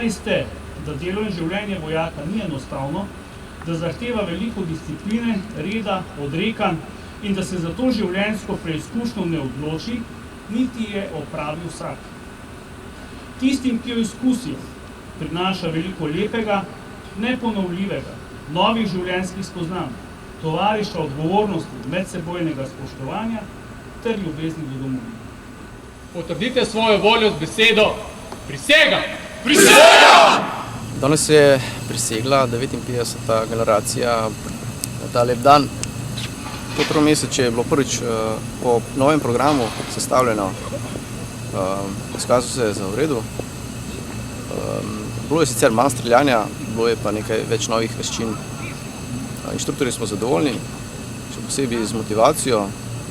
Spoznali ste, da delo in življenje vojaka ni enostavno, da zahteva veliko discipline, reda, odrekanj in da se za to življenjsko preizkušnjo ne odloči, niti je opravi vsak. Tistim, ki jo izkusijo, prinaša veliko lepega, neponovljivega, novih življenjskih spoznanj, tovarištva odgovornosti, medsebojnega spoštovanja ter ljubezni do domovine. Potrdite svojo voljo z besedo prisega! Prisega! Danes je prisegla 59. generacija na ta lep dan. To tromesečje je bilo prvič po novem programu sestavljeno. Izkazalo se je za v redu. Bilo je sicer manj streljanja, bilo je pa nekaj več novih veščin. Inštruktorji smo zadovoljni, še posebej z motivacijo.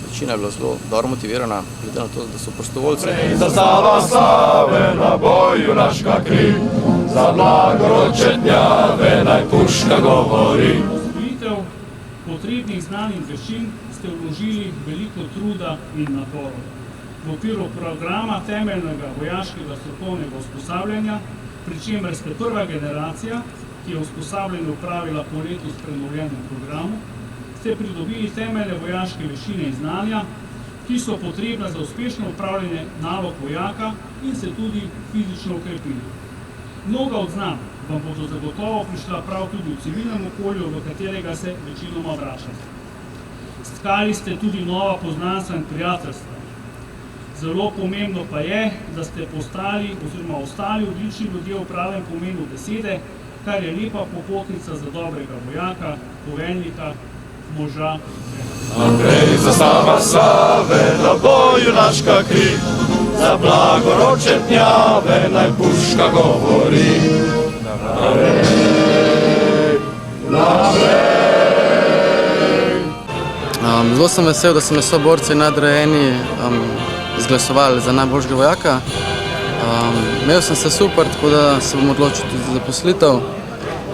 Večina je bila zelo dobro motivirana, glede na to, da so prostovoljci. Zastava slave na boju naška kri, za blagoročne dnjave naj puška govori. Osvojitev potrebnih znanj in veščin ste vložili veliko truda in naporov. V okviru programa temeljnega vojaškega strokovnega usposabljanja, pri čemer ste prva generacija, ki je usposabljanje opravila po letu s prenovljenem programu, ste pridobili temeljne vojaške veščine in znanja, ki so potrebna za uspešno upravljanje nalog vojaka in se tudi fizično okrepili. Mnoga od znanj vam bodo zagotovo prišla prav tudi v civilnem okolju, v katerega se večinoma vračate. Stkali ste tudi nova poznanstva in prijateljstva. Zelo pomembno pa je, da ste postali oziroma ostali odlični ljudje v pravem pomenu besede, kar je lepa popotnica za dobrega vojaka, poveljnika, moža. Naprej zastava slave na boju naška kri, za blagoročne dnjave naj puška govori. Naprej, naprej. Zelo sem vesel, da so me soborci nadrejeni izglasovali za najboljšega vojaka. Imel sem se super, tako da se bom odločil tudi za zaposlitev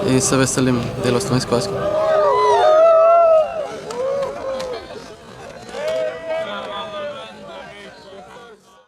in se veselim dela v Slovenski vojski.